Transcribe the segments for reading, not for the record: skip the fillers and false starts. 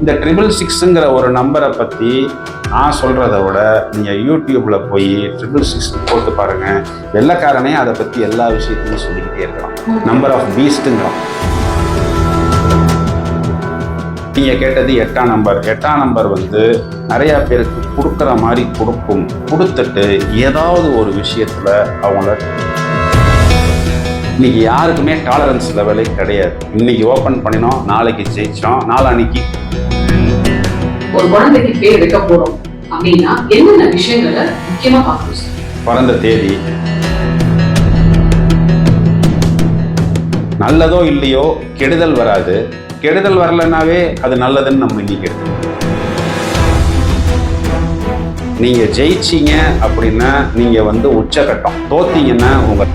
இந்த 666ங்கிற ஒரு நம்பரை பற்றி நான் சொல்கிறத விட நீங்கள் யூடியூப்பில் போய் 666 போட்டு பாருங்கள். வெள்ளைக்காரனே அதை பற்றி எல்லா விஷயத்தையும் சொல்லிக்கிட்டே இருக்கலாம். நம்பர் ஆஃப் பீஸ்ட்டுங்கிறோம். நீங்கள் கேட்டது 8ஆம் நம்பர். 8ஆம் நம்பர் வந்து நிறையா பேருக்கு கொடுக்குற மாதிரி கொடுத்துட்டு ஏதாவது ஒரு விஷயத்தில் அவங்கள இன்னைக்கு யாருக்குமே டாலரன்ஸ் லெவலே கிடையாது. இன்னைக்கு ஓப்பன் பண்ணினோம், நாளைக்கு ஜெயிச்சோம், நாளான்னைக்கு ஒரு குழந்தைக்கு பேர் வைக்க போறோம் அப்படின்னா என்னென்ன விஷயங்களை முக்கியமா பார்க்கணும்? பிறந்த தேதி, நல்லதோ இல்லையோ கெடுதல் வராது. கெடுதல் வரலனாவே அது நல்லதுன்னு நம்ம இன்னைக்கு நீங்க ஜெயிச்சீங்க அப்படின்னா நீங்க வந்து உச்சகட்டம், தோத்தீங்கன்னா உங்க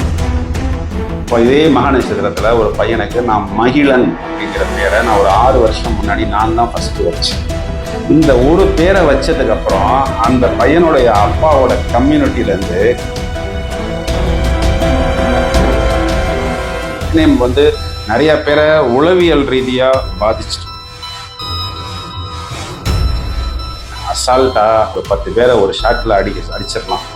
இதே மக நட்சத்திரத்துல ஒரு பையனுக்கு நான் மகிழன் அப்படிங்கிற பேரை நான் ஒரு 6 வருஷம் முன்னாடி நான் தான் ஃபர்ஸ்ட் வச்சேன். இந்த ஒரு பேரை வச்சதுக்கு அப்புறம் அந்த பையனுடைய அப்பாவோட கம்யூனிட்டியிலேருந்து நேம் வந்து நிறைய பேரை உளவியல் ரீதியா பாதிச்சிட்டு அசால்ட்டா ஒரு 10 பேரை ஒரு ஷாட்ல அடிச்சிடலாம்.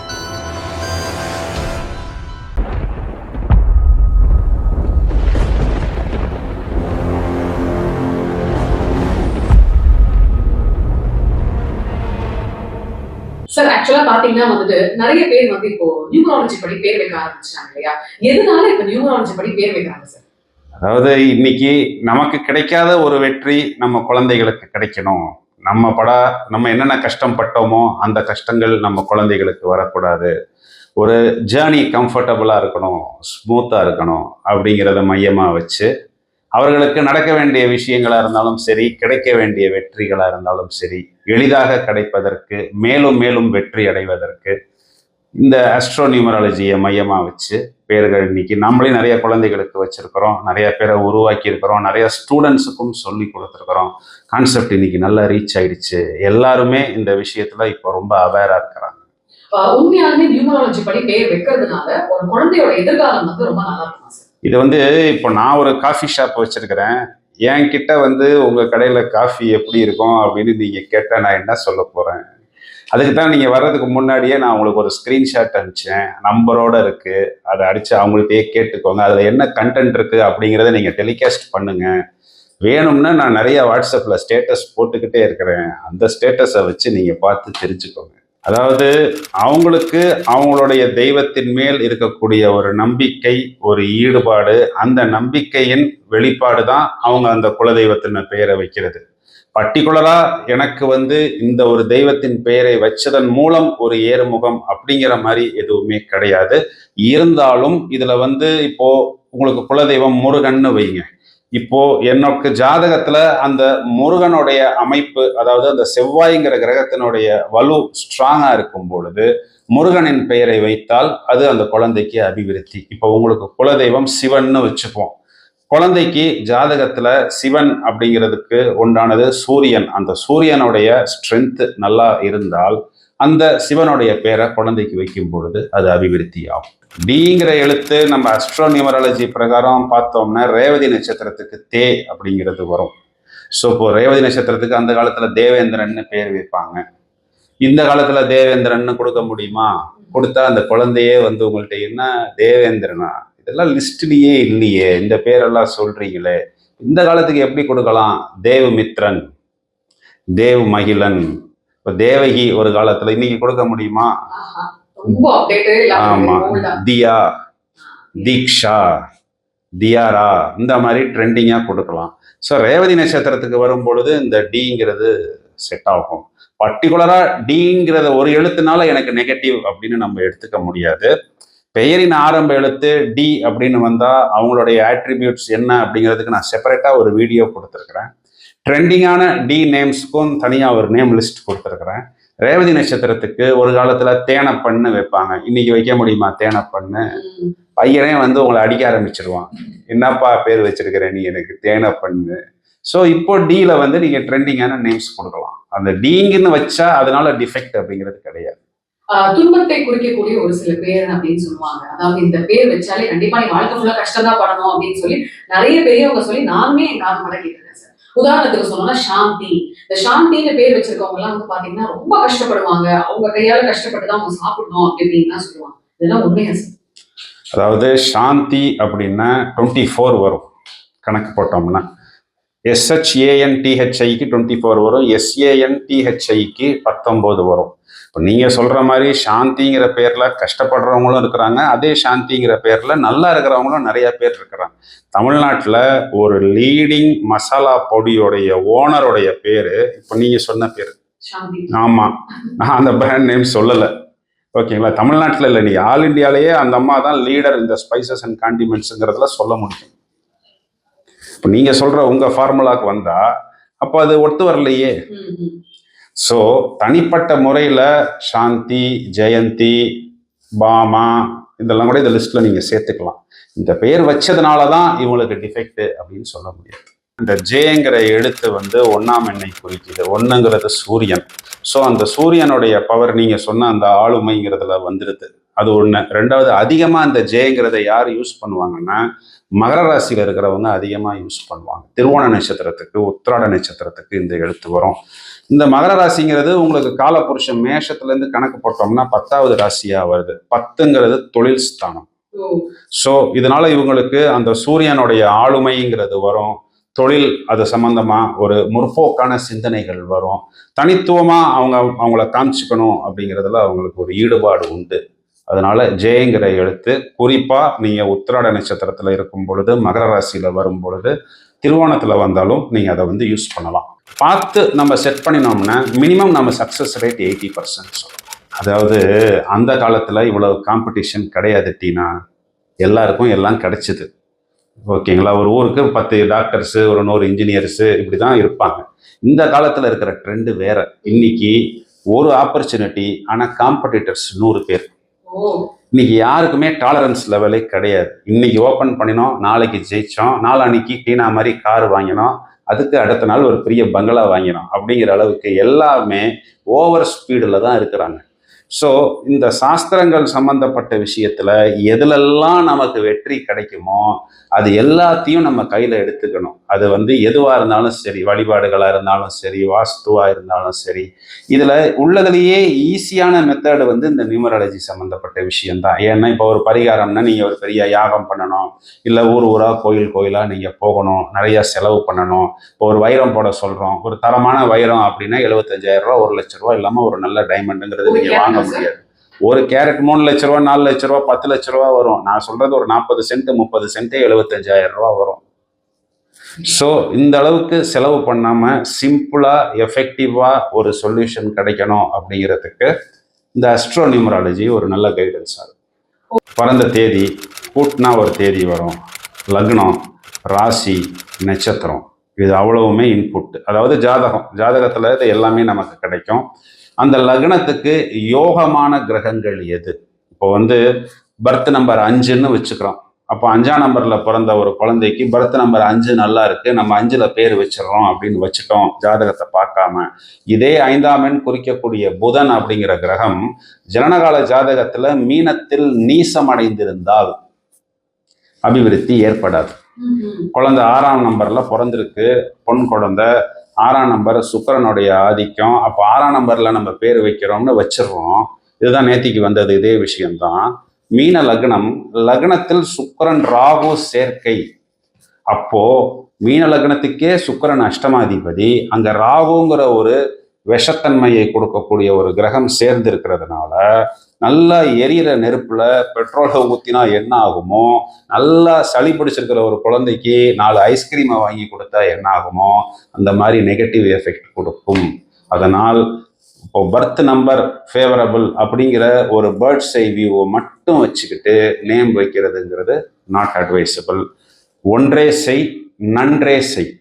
சார், ஆக்சுவலா பாத்தீங்கன்னா வந்துட்டு நிறைய பேர் வந்து இப்போ நியூமராலஜி படி பேர் வைக்க ஆரம்பிச்சாங்க இல்லையா? எதனால இப்ப நியூமராலஜி படி பேர் வைக்கிறாங்க சார்? அதாவது இன்னைக்கு நமக்கு கிடைக்காத ஒரு வெற்றி நம்ம குழந்தைகளுக்கு கிடைக்கணும். நம்ம என்னென்ன கஷ்டம் பட்டோமோ அந்த கஷ்டங்கள் நம்ம குழந்தைகளுக்கு வரக்கூடாது. ஒரு ஜேர்னி கம்ஃபர்டபுளாக இருக்கணும், ஸ்மூத்தாக இருக்கணும் அப்படிங்கிறத மையமாக வச்சு அவர்களுக்கு நடக்க வேண்டிய விஷயங்களாக இருந்தாலும் சரி, கிடைக்க வேண்டிய வெற்றிகளாக இருந்தாலும் சரி, எளிதாக கிடைப்பதற்கு, மேலும் மேலும் வெற்றி அடைவதற்கு இந்த அஸ்ட்ரோ நியூமராலஜியை மையமாக வச்சு பேர்கள் இன்னைக்கு நம்மளே நிறைய குழந்தைகளுக்கு வச்சிருக்கிறோம், நிறைய பேரை உருவாக்கி இருக்கிறோம், நிறைய ஸ்டூடெண்ட்ஸுக்கும் சொல்லி கொடுத்துருக்குறோம். கான்செப்ட் இன்னைக்கு நல்லா ரீச் ஆயிடுச்சு. எல்லாருமே இந்த விஷயத்துல இப்போ ரொம்ப அவேரா இருக்கிறாங்க. உண்மையாலுமே நியூமராலஜி படி பேர் வைக்கிறதுனால ஒரு குழந்தையோட எதிர்காலம் வந்து ரொம்ப நல்லா இருக்கும். இது வந்து இப்போ நான் ஒரு காஃபி ஷாப் வச்சிருக்கிறேன். என்கிட்ட வந்து உங்க கடையில காஃபி எப்படி இருக்கும் அப்படின்னு நீங்க கேட்டா நான் என்ன சொல்ல போறேன்? அதுக்கு தான் நீங்கள் வர்றதுக்கு முன்னாடியே நான் உங்களுக்கு ஒரு ஸ்க்ரீன்ஷாட் அனுப்பிச்சேன், நம்பரோட இருக்குது. அதை அடித்து அவங்கள்ட்டயே கேட்டுக்கோங்க, அதில் என்ன கண்டென்ட் இருக்குது அப்படிங்கிறத நீங்கள் டெலிகாஸ்ட் பண்ணுங்கள். வேணும்னா நான் நிறைய வாட்ஸ்அப்பில் ஸ்டேட்டஸ் போட்டுக்கிட்டே இருக்கிறேன், அந்த ஸ்டேட்டஸை வச்சு நீங்கள் பார்த்து தெரிஞ்சுக்கோங்க. அதாவது அவங்களுக்கு அவங்களுடைய தெய்வத்தின் மேல் இருக்கக்கூடிய ஒரு நம்பிக்கை, ஒரு ஈடுபாடு, அந்த நம்பிக்கையின் வெளிப்பாடு தான் அவங்க அந்த குலதெய்வத்தின் பெயரை வைக்கிறது. பர்டிகுலரா எனக்கு வந்து இந்த ஒரு தெய்வத்தின் பெயரை வச்சதன் மூலம் ஒரு ஏறுமுகம் அப்படிங்கிற மாதிரி எதுவுமே கிடையாது. இருந்தாலும் இதுல வந்து இப்போ உங்களுக்கு குலதெய்வம் முருகன்னு வைங்க. இப்போ எனக்கு ஜாதகத்துல அந்த முருகனுடைய அமைப்பு, அதாவது அந்த செவ்வாய்ங்கிற கிரகத்தினுடைய வலு ஸ்ட்ராங்கா இருக்கும் பொழுது முருகனின் பெயரை வைத்தால் அது அந்த குழந்தைக்கு அபிவிருத்தி. இப்போ உங்களுக்கு குலதெய்வம் சிவன்னு வச்சுப்போம். குழந்தைக்கு ஜாதகத்துல சிவன் அப்படிங்கிறதுக்கு உண்டானது சூரியன். அந்த சூரியனுடைய ஸ்ட்ரென்த் நல்லா இருந்தால் அந்த சிவனுடைய பேரை குழந்தைக்கு வைக்கும் பொழுது அது அபிவிருத்தி ஆகும். டிங்கிற எழுத்து நம்ம அஸ்ட்ரோ நியூமராலஜி பிரகாரம் பார்த்தோம்னா ரேவதி நட்சத்திரத்துக்கு தே அப்படிங்கிறது வரும். ஸோ இப்போ ரேவதி நட்சத்திரத்துக்கு அந்த காலத்துல தேவேந்திரன்னு பேர் வைப்பாங்க. இந்த காலத்துல தேவேந்திரன்னு கொடுக்க முடியுமா? கொடுத்தா அந்த குழந்தையே வந்து உங்கள்கிட்ட என்ன தேவேந்திரனா, இதெல்லாம் லிஸ்ட்லயே இல்லையே, இந்த பேரெல்லாம் சொல்றீங்களே, இந்த காலத்துக்கு எப்படி கொடுக்கலாம்? தேவ்மித்ரன், தேவ் மகிழன், இப்போ தேவகி ஒரு காலத்துல, இன்னைக்கு கொடுக்க முடியுமா? ஆமா, தியா, தீக்ஷா, தியாரா, இந்த மாதிரி ட்ரெண்டிங்கா கொடுக்கலாம். ஸோ ரேவதி நட்சத்திரத்துக்கு வரும் பொழுது இந்த டிங்கிறது செட் ஆகும். பர்டிகுலரா டிங்கிறத ஒரு எழுத்துனால எனக்கு நெகட்டிவ் அப்படின்னு நம்ம எடுத்துக்க முடியாது. பெயரின் ஆரம்ப எழுத்து டி அப்படின்னு வந்தா அவங்களுடைய ஆட்ரிபியூட்ஸ் என்ன அப்படிங்கிறதுக்கு நான் செப்பரேட்டா ஒரு வீடியோ கொடுத்துருக்கிறேன். ட்ரெண்டிங்கான டி நேம்ஸ்க்கும் தனியா ஒரு நேம் லிஸ்ட் கொடுத்துருக்கிறேன். ரேவதி நட்சத்திரத்துக்கு ஒரு காலத்துல தேனப்பண்ணு வைப்பாங்க, இன்னைக்கு வைக்க முடியுமா தேனப்பண்ணு? பையனே வந்து உங்களை அடிக்க ஆரம்பிச்சிருவான், என்னப்பா பேர் வச்சிருக்கிற நீ எனக்கு தேனப்பண்ணு. ஸோ இப்போ டில வந்து நீங்க ட்ரெண்டிங்கான நேம்ஸ் கொடுக்கலாம். அந்த டிங்குன்னு வச்சா அதனால டிஃபெக்ட் அப்படிங்கிறது கிடையாது. துன்பத்தை குறிக்கக்கூடிய ஒரு சில பேர் அப்படின்னு சொல்லுவாங்க. அதாவது இந்த பேர் வச்சாலே கண்டிப்பா நீ வாழ்க்கை ஃபுல்லா கஷ்டம் தான் படணும் அப்படின்னு சொல்லி நிறைய பெரியவங்க சொல்லி நானுமே என் காது மடக்கிட்டு இருக்கேன் சார். உதாரணத்துக்கு சொல்லணும்னா சாந்தி. இந்த சாந்தின்னு பேர் வச்சிருக்கவங்க எல்லாம் வந்து பாத்தீங்கன்னா ரொம்ப கஷ்டப்படுவாங்க. அவங்க கையால கஷ்டப்பட்டு தான் அவங்க சாப்பிடணும் அப்படி இப்படின்லாம் சொல்லுவாங்க. இதெல்லாம் உண்மையா சார்? அதாவது சாந்தி அப்படின்னா 24 வரும் கணக்கு போட்டோம்னா. SHANTHIக்கு 24 வரும், SANTHIக்கு 19 வரும். இப்போ நீங்கள் சொல்கிற மாதிரி சாந்திங்கிற பேரில் கஷ்டப்படுறவங்களும் இருக்கிறாங்க, அதே சாந்திங்கிற பேரில் நல்லா இருக்கிறவங்களும் நிறைய பேர் இருக்கிறாங்க. தமிழ்நாட்டில் ஒரு லீடிங் மசாலா பொடியோடைய ஓனருடைய பேர் இப்போ நீங்கள் சொன்ன பேர். சாந்தி. ஆமாம், நான் அந்த பிராண்ட் நேம் சொல்லலை. ஓகேங்களா? தமிழ்நாட்டில் இல்லை, நீ ஆல் இண்டியாலேயே அந்த அம்மா தான் லீடர் இந்த ஸ்பைசஸ் அண்ட் காண்டிமெண்ட்ஸுங்கிறதுல சொல்ல முடியும். இப்போ நீங்கள் சொல்கிற உங்கள் ஃபார்முலாவுக்கு வந்தால் அப்போ அது ஒத்து வரலையே. ஸோ தனிப்பட்ட முறையில் சாந்தி, ஜெயந்தி, பாமா இதெல்லாம் கூட இந்த லிஸ்ட்டில் நீங்கள் சேர்த்துக்கலாம். இந்த பேர் வச்சதுனால தான் இவங்களுக்கு டிஃபெக்ட் அப்படின்னு சொல்ல முடியாது. இந்த ஜேங்கிற எழுத்து வந்து 1ஆம் எண்ணை குறிக்குது. 1ங்கிறது சூரியன். ஸோ அந்த சூரியனுடைய பவர் நீங்கள் சொன்ன அந்த ஆளுமைங்கிறதுல வந்துடுது. அது ஒன்று. ரெண்டாவது, அதிகமாக அந்த ஜேங்கிறத யார் யூஸ் பண்ணுவாங்கன்னா மகர ராசியில் இருக்கிறவங்க அதிகமாக யூஸ் பண்ணுவாங்க. திருவோண நட்சத்திரத்துக்கு, உத்திராட நட்சத்திரத்துக்கு இந்த எழுத்து வரும். இந்த மகர ராசிங்கிறது உங்களுக்கு காலபுருஷன் மேஷத்துலேருந்து கணக்கு போட்டோம்னா 10வது ராசியாக வருது. 10ங்கிறது தொழில் ஸ்தானம். ஸோ இதனால இவங்களுக்கு அந்த சூரியனுடைய ஆளுமைங்கிறது வரும். தொழில் அது சம்பந்தமா ஒரு முற்போக்கான சிந்தனைகள் வரும். தனித்துவமா அவங்கள காமிச்சுக்கணும் அப்படிங்கிறதுல அவங்களுக்கு ஒரு ஈடுபாடு உண்டு. அதனால ஜெயங்கிற எழுத்து குறிப்பா நீங்க உத்திராட நட்சத்திரத்துல இருக்கும் பொழுது, மகர ராசியில வரும் பொழுது, திருவோணத்துல வந்தாலும் நீங்க அதை வந்து யூஸ் பண்ணலாம். பார்த்து நம்ம செட் பண்ணினோம்னா மினிமம் நம்ம சக்சஸ் ரேட் 80% சொல்லலாம். அதாவது அந்த காலத்துல இவ்வளவு காம்படிஷன் கிடையாது டீனா, எல்லாருக்கும் எல்லாம் கிடைச்சிது. ஓகேங்களா? ஒரு ஊருக்கு 10 டாக்டர்ஸு, ஒரு 100 இன்ஜினியர்ஸு இப்படி தான் இருப்பாங்க. இந்த காலத்தில் இருக்கிற ட்ரெண்டு வேற. இன்னைக்கு ஒரு ஆப்பர்ச்சுனிட்டி, ஆனால் காம்படிட்டர்ஸ் 100 பேர். இன்னைக்கு யாருக்குமே டாலரன்ஸ் லெவலே கிடையாது. இன்னைக்கு ஓப்பன் பண்ணினோம், நாளைக்கு ஜெயிச்சோம், நாளான்னைக்கு டீனா மாதிரி கார் வாங்கினோம், அதுக்கு அடுத்த நாள் ஒரு பெரிய பங்களா வாங்கினோம் அப்படிங்கிற அளவுக்கு எல்லாமே ஓவர் ஸ்பீடில் தான் இருக்கிறாங்க. ஸோ இந்த சாஸ்திரங்கள் சம்பந்தப்பட்ட விஷயத்துல எதுலெல்லாம் நமக்கு வெற்றி கிடைக்குமோ அது எல்லாத்தையும் நம்ம கையில எடுத்துக்கணும். அது வந்து எதுவா இருந்தாலும் சரி, வழிபாடுகளா இருந்தாலும் சரி, வாஸ்துவா இருந்தாலும் சரி, இதுல உள்ளதுலேயே ஈஸியான மெத்தடு வந்து இந்த நியூமராலஜி சம்பந்தப்பட்ட விஷயம்தான். ஏன்னா இப்போ ஒரு பரிகாரம்னா நீங்க ஒரு பெரிய யாகம் பண்ணணும், இல்லை ஊர் ஊரா கோயில் கோயிலா நீங்க போகணும், நிறைய செலவு பண்ணணும். இப்போ ஒரு வைரம் போட சொல்றோம், ஒரு தரமான வைரம் அப்படின்னா 75,000 ரூபா, 1,00,000 ரூபா இல்லாம ஒரு நல்ல டைமண்டுங்கிறது நீங்க வாங்க முடியாது. ஒரு கேரட் 3 லட்ச ரூபா, 4 லட்ச ரூபா, 10 லட்ச ரூபா வரும். நான் சொல்றது ஒரு 40 சென்ட் 30 சென்ட்டே 75,000 ரூபா வரும். ஸோ இந்த அளவுக்கு செலவு பண்ணாம சிம்பிளா எஃபெக்டிவா ஒரு சொல்யூஷன் கிடைக்கணும் அப்படிங்கிறதுக்கு இந்த அஸ்ட்ரோ நியூமராலஜி ஒரு நல்ல கைடன்ஸ் ஆகும். பிறந்த தேதி கூட்டினா ஒரு தேதி வரும், லக்னம், ராசி, நட்சத்திரம், இது அவ்வளவுமே இன்புட். அதாவது ஜாதகத்துல இது எல்லாமே நமக்கு கிடைக்கும். அந்த லக்னத்துக்கு யோகமான கிரகங்கள் எது? இப்போ வந்து பர்த் நம்பர் 5ன்னு வச்சுக்கிறோம். அப்போ 5ஆம் நம்பர்ல பிறந்த ஒரு குழந்தைக்கு பர்த் நம்பர் 5 நல்லா இருக்கு, நம்ம 5ல் பேர் வச்சிடறோம் அப்படின்னு வச்சுட்டோம் ஜாதகத்தை பார்க்காம. இதே 5ஆம் எண் குறிக்கக்கூடிய புதன் அப்படிங்கிற கிரகம் ஜனனகால ஜாதகத்துல மீனத்தில் நீசம் அடைந்திருந்தால் அபிவிருத்தி ஏற்படாது. குழந்தை 6ஆம் நம்பர்ல பிறந்திருக்கு, பொன் குழந்தை, 6ஆம் நம்பர் சுக்கிரனுடைய ஆதிக்கம். அப்போ 6ஆம் நம்பர்ல நம்ம பேர் வைக்கிறோம்னு வச்சிடுறோம். இதுதான் நேத்திக்கு வந்தது, இதே விஷயம்தான். மீன லக்னம், லக்னத்தில் சுக்கிரன் ராகு சேர்க்கை. அப்போ மீன லக்னத்துக்கே சுக்கிரன் அஷ்டமாதிபதி, அங்க ராகுங்கிற ஒரு விஷத்தன்மையை கொடுக்கக்கூடிய ஒரு கிரகம் சேர்ந்து இருக்கிறதுனால நல்லா எரியிற நெருப்புல பெட்ரோலை ஊத்தினா என்ன ஆகுமோ, நல்லா சளி பிடிச்சிருக்கிற ஒரு குழந்தைக்கு 4 ஐஸ்கிரீமை வாங்கி கொடுத்தா என்ன ஆகுமோ அந்த மாதிரி நெகட்டிவ் எஃபெக்ட் கொடுக்கும். அதனால் இப்போ பர்த் நம்பர் ஃபேவரபிள் அப்படிங்கிற ஒரு பேர்ட்ஸ் ஐ வியூவை மட்டும் வச்சுக்கிட்டு நேம் வைக்கிறதுங்கிறது நாட் அட்வைசபிள். ஒன்றே செய், நன்றே செய்.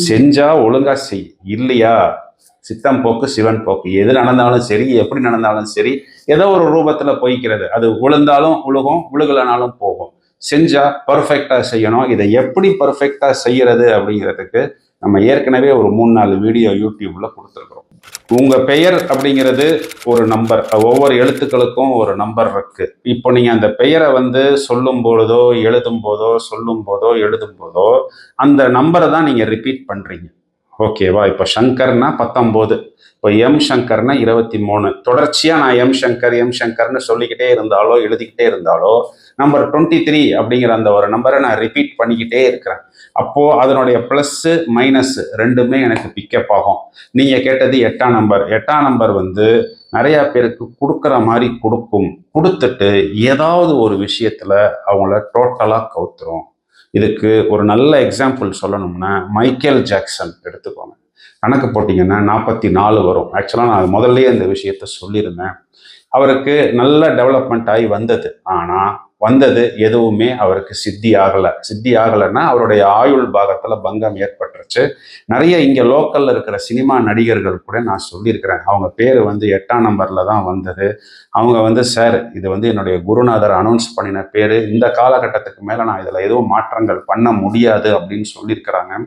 செஞ்சா ஒழுங்கா செய், இல்லையா சித்தம் போக்கு சிவன் போக்கு. எது நடந்தாலும் சரி, எப்படி நடந்தாலும் சரி, ஏதோ ஒரு ரூபத்துல போய்க்கிறது. அது விழுந்தாலும் விழுகும், விழுகலனாலும் போகும். செஞ்சா பர்ஃபெக்டா செய்யணும். இதை எப்படி பர்ஃபெக்டா செய்யறது அப்படிங்கிறதுக்கு நம்ம ஏற்கனவே ஒரு 3-4 வீடியோ யூடியூப்ல கொடுத்துருக்குறோம். உங்க பெயர் அப்படிங்கிறது ஒரு நம்பர், ஒவ்வொரு எழுத்துக்களுக்கும் ஒரு நம்பர் இருக்கு. இப்போ நீங்க அந்த பெயரை வந்து சொல்லும் பொழுதோ, எழுதும் போதோ, சொல்லும் போதோ, எழுதும் போதோ அந்த நம்பரை தான் நீங்க ரிப்பீட் பண்றீங்க. ஓகேவா? இப்போ சங்கர்னா 19, இப்போ எம் சங்கர்னா 23. தொடர்ச்சியாக நான் எம் சங்கர்னு சொல்லிக்கிட்டே இருந்தாலோ எழுதிக்கிட்டே இருந்தாலோ நம்பர் 23 அப்படிங்கிற அந்த ஒரு நம்பரை நான் ரிப்பீட் பண்ணிக்கிட்டே இருக்கிறேன். அப்போது அதனுடைய ப்ளஸ்ஸு மைனஸ் ரெண்டுமே எனக்கு பிக்கப் ஆகும். நீங்கள் கேட்டது 8ஆம் நம்பர். 8ஆம் நம்பர் வந்து நிறையா பேருக்கு கொடுக்குற மாதிரி கொடுத்துட்டு ஏதாவது ஒரு விஷயத்தில் அவங்கள டோட்டலாக கவுத்துரும். இதுக்கு ஒரு நல்ல எக்ஸாம்பிள் சொல்லணும்னா மைக்கேல் ஜாக்சன் எடுத்துக்கோங்க. கணக்கு போட்டிங்கன்னா 44 வரும். ஆக்சுவலாக நான் முதல்ல இந்த விஷயத்த சொல்லியிருந்தேன். அவருக்கு நல்ல டெவலப்மெண்ட் ஆகி வந்தது. ஆனால் வந்தது எதுவுமே அவருக்கு சித்தி ஆகலைன்னா அவருடைய ஆயுள் பாகத்தில் பங்கம் ஏற்பட்டுருச்சு. நிறைய இங்கே லோக்கலில் இருக்கிற சினிமா நடிகர்கள் கூட நான் சொல்லியிருக்கிறேன். அவங்க பேர் வந்து 8ஆம் நம்பரில் தான் வந்தது. அவங்க வந்து சார் இது வந்து என்னுடைய குருநாதர் அனௌன்ஸ் பண்ணின பேர், இந்த காலகட்டத்துக்கு மேலே நான் இதில் எதுவும் மாற்றங்கள் பண்ண முடியாது அப்படின்னு சொல்லியிருக்கிறாங்க.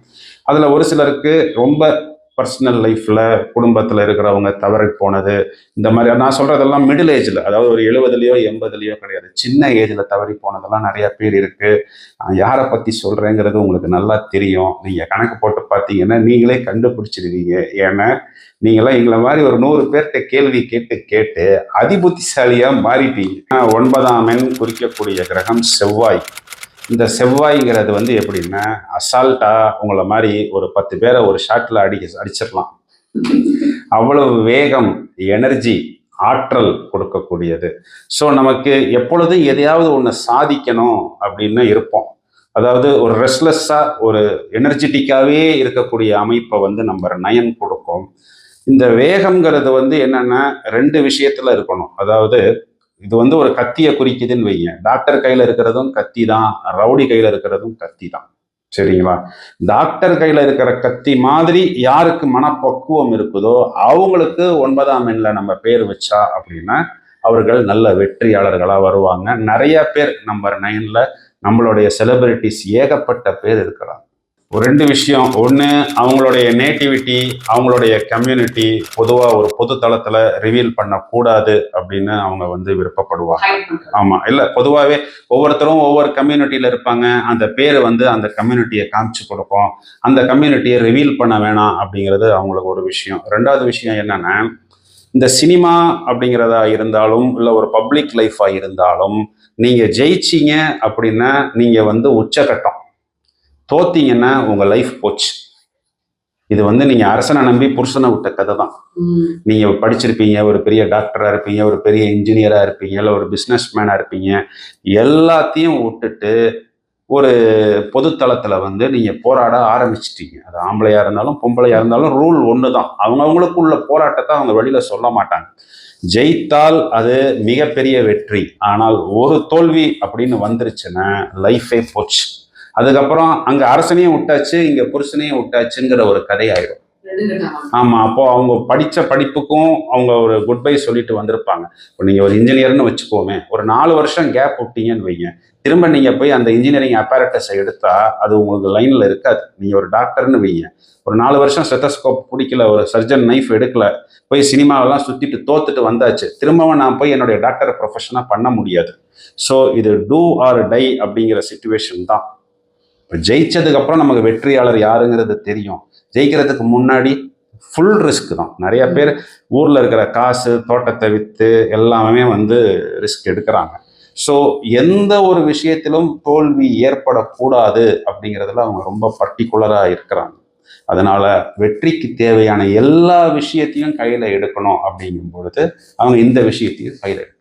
அதில் ஒரு சிலருக்கு ரொம்ப பர்சனல் லைஃப்பில் குடும்பத்தில் இருக்கிறவங்க தவறி போனது, இந்த மாதிரி நான் சொல்கிறதெல்லாம் மிடில் ஏஜில், அதாவது ஒரு 70லையோ 80லையோ கிடையாது, சின்ன ஏஜில் தவறி போனதெல்லாம் நிறைய பேர் இருக்குது. யாரை பற்றி சொல்கிறேங்கிறது உங்களுக்கு நல்லா தெரியும். நீங்கள் கணக்கு போட்டு பார்த்தீங்கன்னா நீங்களே கண்டுபிடிச்சிடுவீங்க. ஏன்னா நீங்களாம் எங்களை மாதிரி ஒரு 100 பேர்கிட்ட கேள்வி கேட்டு அதிபுத்திசாலியாக மாறிட்டீங்க. 9ஆம் எண் குறிக்கக்கூடிய கிரகம் செவ்வாய். இந்த செவ்வாய்ங்கிறது வந்து எப்படின்னா அசால்ட்டா உங்களை மாதிரி ஒரு 10 பேரை ஒரு ஷாட்டில் அடிச்சிடலாம். அவ்வளவு வேகம், எனர்ஜி, ஆற்றல் கொடுக்கக்கூடியது. ஸோ நமக்கு எப்பொழுதும் எதையாவது ஒன்று சாதிக்கணும் அப்படின்னு இருப்போம். அதாவது ஒரு ரெஸ்ட்லெஸ்ஸாக ஒரு எனர்ஜெட்டிக்காகவே இருக்கக்கூடிய அமைப்பை வந்து நம்பர் 9 கொடுக்கும். இந்த வேகம்ங்கிறது வந்து என்னென்னா 2 விஷயத்தில் இருக்கணும். அதாவது இது வந்து ஒரு கத்தியை குறிக்குதுன்னு வைங்க. டாக்டர் கையில் இருக்கிறதும் கத்தி தான், ரவுடி கையில் இருக்கிறதும் கத்தி தான். சரிங்களா? டாக்டர் கையில் இருக்கிற கத்தி மாதிரி யாருக்கு மனப்பக்குவம் இருக்குதோ அவங்களுக்கு 9ஆம் எண்ணில் நம்ம பேர் வச்சா அப்படின்னா அவர்கள் நல்ல வெற்றியாளர்களாக வருவாங்க. நிறைய பேர் நம்பர் 9ல் நம்மளுடைய செலிபிரிட்டிஸ் ஏகப்பட்ட பேர் இருக்கிறாங்க. ஒரு 2 விஷயம். ஒன்று, அவங்களுடைய நேட்டிவிட்டி, அவங்களுடைய கம்யூனிட்டி பொதுவாக ஒரு பொது தளத்தில் ரிவீல் பண்ணக்கூடாது அப்படின்னு அவங்க வந்து விருப்பப்படுவாங்க. ஆமாம், இல்லை பொதுவாகவே ஒவ்வொருத்தரும் ஒவ்வொரு கம்யூனிட்டியில் இருப்பாங்க. அந்த பேர் வந்து அந்த கம்யூனிட்டியை காமிச்சு கொடுக்கும். அந்த கம்யூனிட்டியை ரிவீல் பண்ண வேணாம் அப்படிங்கிறது அவங்களுக்கு ஒரு விஷயம். 2வது விஷயம் என்னென்னா, இந்த சினிமா அப்படிங்கிறதா இருந்தாலும் இல்லை ஒரு பப்ளிக் லைஃபாக இருந்தாலும் நீங்கள் ஜெயிச்சிங்க அப்படின்னா நீங்கள் வந்து உச்சகட்டம், தோத்தீங்கன்னா உங்க லைஃப் போச்சு. இது வந்து நீங்க அரசனை நம்பி புருஷனை விட்ட கதை தான். நீங்க படிச்சிருப்பீங்க, ஒரு பெரிய டாக்டரா இருப்பீங்க, ஒரு பெரிய இன்ஜினியரா இருப்பீங்க, இல்லை ஒரு பிஸ்னஸ் மேனா இருப்பீங்க. எல்லாத்தையும் விட்டுட்டு ஒரு பொதுத்தளத்துல வந்து நீங்க போராட ஆரம்பிச்சிட்டீங்க. அது ஆம்பளையா இருந்தாலும் பொம்பளையா இருந்தாலும் ரூல் ஒன்று தான். அவங்கவுங்களுக்குள்ள போராட்டத்தை அவங்க வெளியில சொல்ல மாட்டாங்க. ஜெயித்தால் அது மிகப்பெரிய வெற்றி. ஆனால் ஒரு தோல்வி அப்படின்னு வந்துருச்சுன்னா லைஃபே போச்சு. அதுக்கப்புறம் அங்க அரசனையும் விட்டாச்சு, இங்க புருஷனையும் விட்டாச்சுங்கிற ஒரு கதையாயிடும். ஆமா, அப்போ அவங்க படிச்ச படிப்புக்கும் அவங்க ஒரு குட் பை சொல்லிட்டு வந்திருப்பாங்க. இப்போ நீங்க ஒரு இன்ஜினியர்னு வச்சுக்கோமே, ஒரு 4 வருஷம் கேப் விட்டீங்கன்னு வைங்க, திரும்ப நீங்க போய் அந்த இன்ஜினியரிங் அப்பேரட்டஸை எடுத்தா அது உங்களுக்கு லைன்ல இருக்காது. நீங்க ஒரு டாக்டர்னு வைங்க, ஒரு 4 வருஷம் ஸ்டெத்தஸ்கோப் பிடிக்கல, ஒரு சர்ஜன் நைஃப் எடுக்கல, போய் சினிமாவெல்லாம் சுத்திட்டு தோத்துட்டு வந்தாச்சு, திரும்பவும் நான் போய் என்னுடைய டாக்டர் ப்ரொஃபஷனா பண்ண முடியாது. ஸோ இது டூ ஆர் டை அப்படிங்கிற சிச்சுவேஷன் தான். இப்போ ஜெயிச்சதுக்கு அப்புறம் நமக்கு வெற்றியாளர் யாருங்கிறது தெரியும். ஜெயிக்கிறதுக்கு முன்னாடி ஃபுல் ரிஸ்க் தான். நிறைய பேர் ஊரில் இருக்கிற காசு, தோட்டத்தை விற்று எல்லாமே வந்து ரிஸ்க் எடுக்கிறாங்க. ஸோ எந்த ஒரு விஷயத்திலும் தோல்வி ஏற்படக்கூடாது அப்படிங்கிறதுல அவங்க ரொம்ப பர்டிகுலராக இருக்கிறாங்க. அதனால வெற்றிக்கு தேவையான எல்லா விஷயத்தையும் கையில் எடுக்கணும் அப்படிங்கும் பொழுது அவங்க இந்த விஷயத்தையும் கையில் எடுக்கணும்.